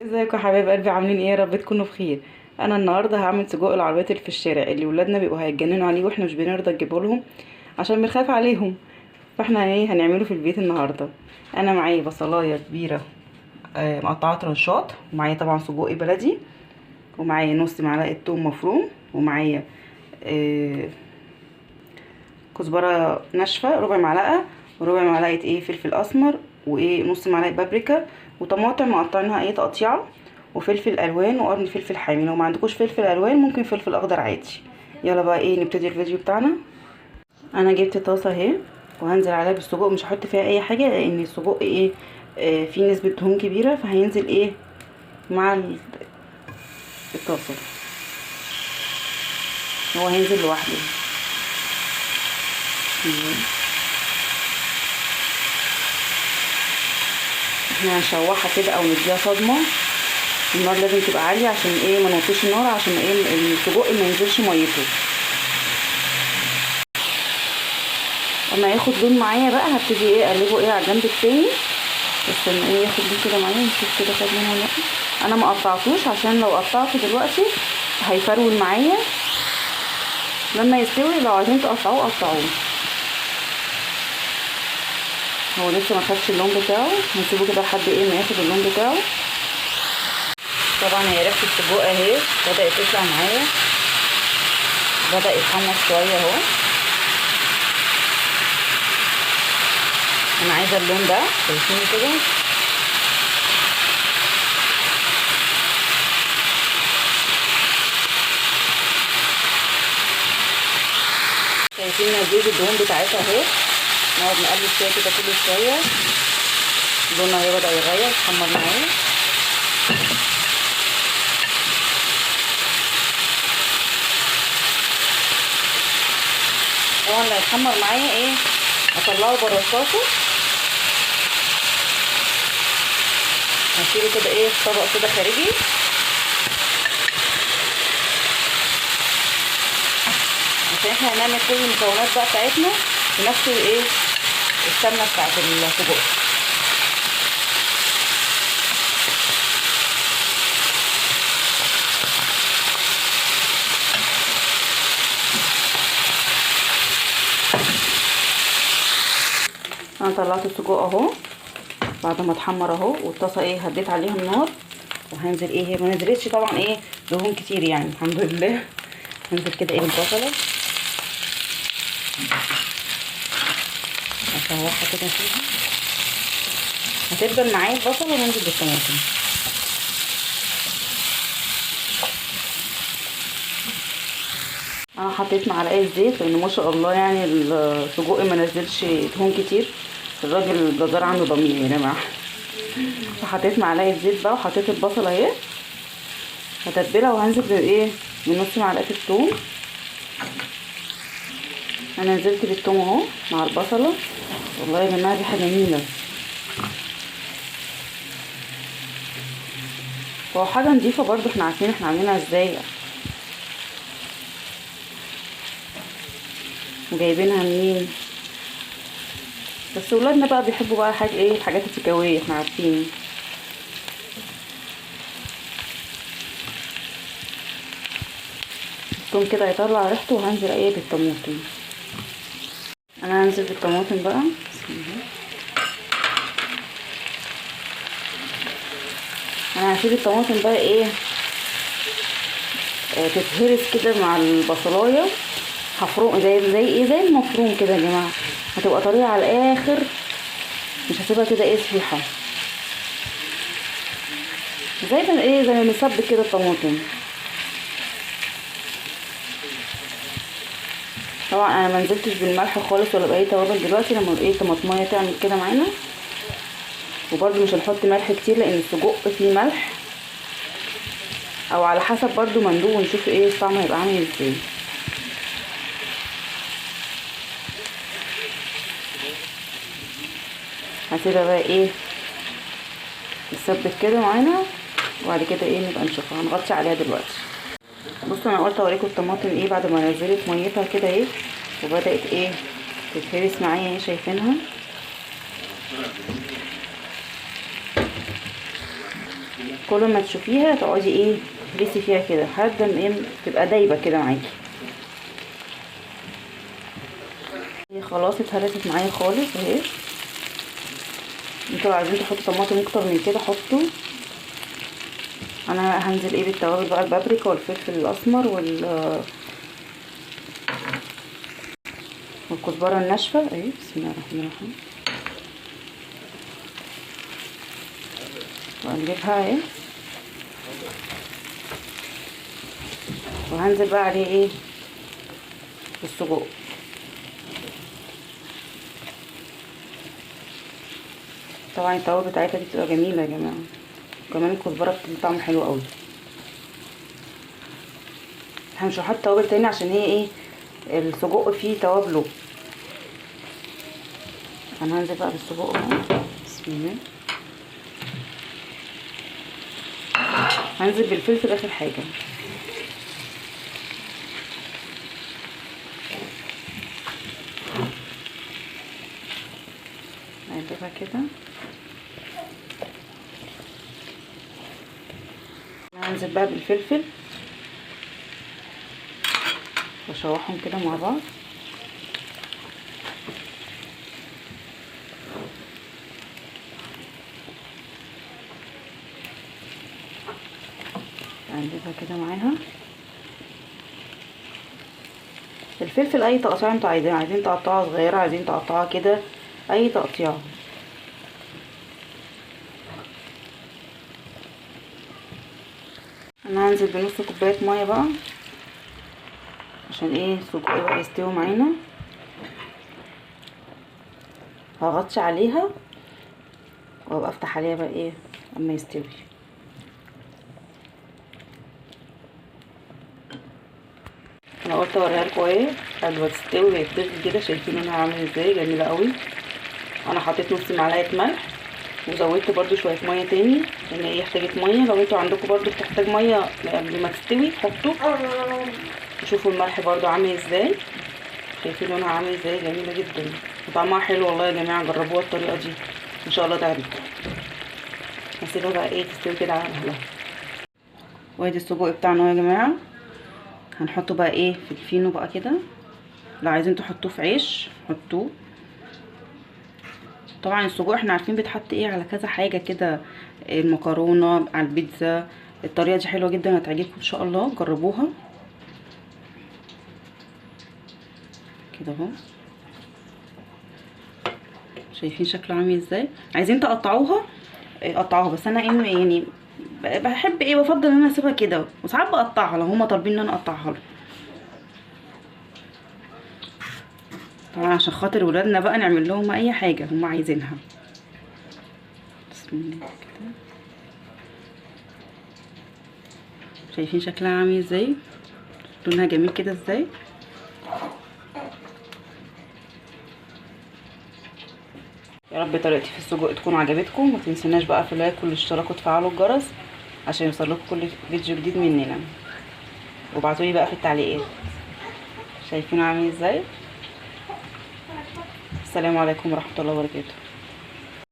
ازيكم يا حبايب قلبي، عاملين ايه؟ يا رب تكونوا بخير. انا النهارده هعمل سجق العربيات اللي في الشارع اللي ولادنا بيبقوا هيتجننوا عليه واحنا مش بنرضى نجيبه لهم عشان بنخاف عليهم. فاحنا ايه هنعمله في البيت النهارده. انا معايا بصلايه كبيره مقطعه رنشات، ومعايا طبعا سجق بلدي، ومعايا نص معلقه توم مفروم، ومعايا آه، كزبره ناشفه ربع معلقه، وربع معلقه فلفل اسمر، نص معلقه بابريكا، وطماطم مقطعينها تقطيعه، وفلفل الوان وقرن فلفل حامي. لو ما عندكوش فلفل الوان ممكن فلفل اخضر عادي. يلا بقى نبتدي الفيديو بتاعنا. انا جبت طاسه اهي وهنزل عليها بالسجق، مش هحط فيها اي حاجه لان السجق فيه نسبه دهون كبيره، فهينزل مع الطاسه، هو هينزل لوحده. احنا هنشوحها كده او نديها صدمه. النار لازم تبقى عاليه عشان ما نوطيش النار، عشان السجق ما ينزلش ميته. اما ياخد لون معايا بقى هبتدي اقلبه على الجنب التاني، بس ياخد لون كده معايا، نشوف كده خد لون ولا لا. انا ما قطعتوش عشان لو قطعته دلوقتي هيفرول معايا لما يستوي. لو عايزين تقطعوه قطعوه، هو لسه ما خدش اللون بتاعه، هنسيبه كده لحد ما ياخد اللون بتاعه. طبعا هي ريحه السجق اهي بدات تطلع معايا، بدا يتحمص شويه اهو. انا عايزه اللون ده، شايفين كده؟ شايفين نزيد الدهون بتاعتها اهي. نقعد نقلب فيها كده كل شويه، لونها اهي بدا يغير يتحمر معايا. طبعا اللي هيتحمر معايا اطلعه بره الطاسه، هشيله كده في طبق كده خارجي، عشان احنا هنعمل كل المكونات بقى بتاعتنا بنفس السمنه بتاعت السجق. انا طلعت السجق اهو بعد ما اتحمر اهو، والطاسه هديت عليها النار، وهنزل هي ما نزلتش طبعا دهون كتير يعني الحمد لله. هنزل كده بالبصله، اشوحها كده فيها، هتفضل معايا البصله، وهنزل بالطماطم. انا حطيت معلقه زيت لان ما شاء الله يعني السجق ما نزلش دهون كتير. الراجل الجزار عنده ضمير يا جماعه. فحطيت معلقه زيت بقى، وحطيت البصله اهي هتتبلها، وهنزل بنص معلقه الثوم. انا نزلت بالثوم اهو مع البصله. والله يا جماعه ريحه جميله، هو حاجه نضيفه برضو، احنا عارفين احنا عاملينها ازاي وجايبينها منين. بس ولادنا بقى بيحبوا بقى حاجه الحاجات التكاويه، احنا عارفين. الثوم كده هيطلع ريحته، وهنزل بالطماطم. انا هنزل بالطماطم بقى، بسم الله. انا هسيب الطماطم بقى تتهرس كده مع البصلايه، هفرم زي المفروم كده يا جماعه، هتبقى طريه على الاخر، مش هسيبها كده صحيحه، زي ما بنسبك كده الطماطم. طبعا انا ما نزلتش بالملح خالص ولا باي توابل دلوقتي، لما الطماطميه تعمل كده معانا. وبرده مش هنحط ملح كتير لان السجق فيه ملح، او على حسب برده ما ندوق ونشوف الطعم هيبقى عامل ازاي. هسيبها بقى تتسبك كده معانا، وبعد كده نبقى نشوفها. هنغطي عليها دلوقتي. بصوا انا قلت اوريكم الطماطم بعد ما نزلت ميتها كده وبدات تتهرس معايا شايفينها. كل ما تشوفيها تقعدي ايه تهرسي فيها كده لحد ما ايه تبقى دايبه كده معاكي. هي خلاص اتهرست معايا خالص اهي. انتوا لو عايزين تحطوا طماطم اكتر من كده حطوا. انا هنزل ايه بالتوابل بقى، البابريكا والفلفل الاسمر والكزبره الناشفه اهي. بسم الله الرحمن الرحيم. واقلبها اهي. وهنزل بقى عليه ايه بالسجق. طبعا التوابل بتاعتها دي بتبقى جميله يا جماعه، وكمان الكزبره بتدي طعم حلو قوي. احنا مش هنحط توابل تاني عشان هي ايه السجق فيه توابله. انا هنزل بقى بالسجق اهو. بسم الله. هنزل بالفلفل اخر حاجه. هنقلبها كده. هنزل بقى بالفلفل واشوحهم كده مع بعض. هنقلبها كده معاها. الفلفل اي تقطيع انتوا عايزين تقطعها صغيره، عايزين تقطعها كده اي تقطيع. انا هنزل بنص كوبايه ميه بقى عشان ايه السجق بقى يستوي معانا. هغطي عليها وابقى افتح عليها بقى ايه اما يستوي. انا قلت اوريها لكم ايه قبل ما تستوي وهي بتغلي كده. شايفين انا عامل ازاي جميله قوي. انا حطيت نص معلقه ملح وزودت برده شويه ميه تاني لان هي احتاجت ميه. لو انتوا عندكم برده بتحتاج ميه قبل ما تستوي حطوا. شوفوا الملح برده عامل ازاي. شايفين لونها عامل ازاي جميله جدا وطعمها حلو والله يا جماعه. جربوها الطريقه دي ان شاء الله تعجبكم. هسيبها بقى ايه تستوي كده على مهلها. وادي السجق بتاعنا يا جماعه. هنحطه بقى ايه في الفينو بقى كده. لو عايزين تحطوه في عيش حطوه. طبعا السجق احنا عارفين بيتحط ايه على كذا حاجه كده، المكرونه على البيتزا. الطريقه دي حلوه جدا هتعجبكم ان شاء الله. جربوها كده اهو. شايفين شكله عامل ازاي. عايزين تقطعوها قطعوها، بس انا يعني بحب ايه بفضل ان انا اسيبها كده، وساعات بقطعها لو هما طالبين ان انا اقطعها لهم. طبعا عشان خاطر ولادنا بقى نعمل لهم اي حاجه هما عايزينها. بسم الله كده. شايفين شكلها عامل ازاي، لونها جميل كده ازاي. يا رب طريقتي في السجق تكون عجبتكم. ما تنسوناش بقى في اللايك والاشتراك وتفعلوا الجرس عشان يوصلكم كل فيديو جديد مننا. وابعتولي بقى في التعليقات. شايفين عامل ازاي. السلام عليكم ورحمه الله وبركاته.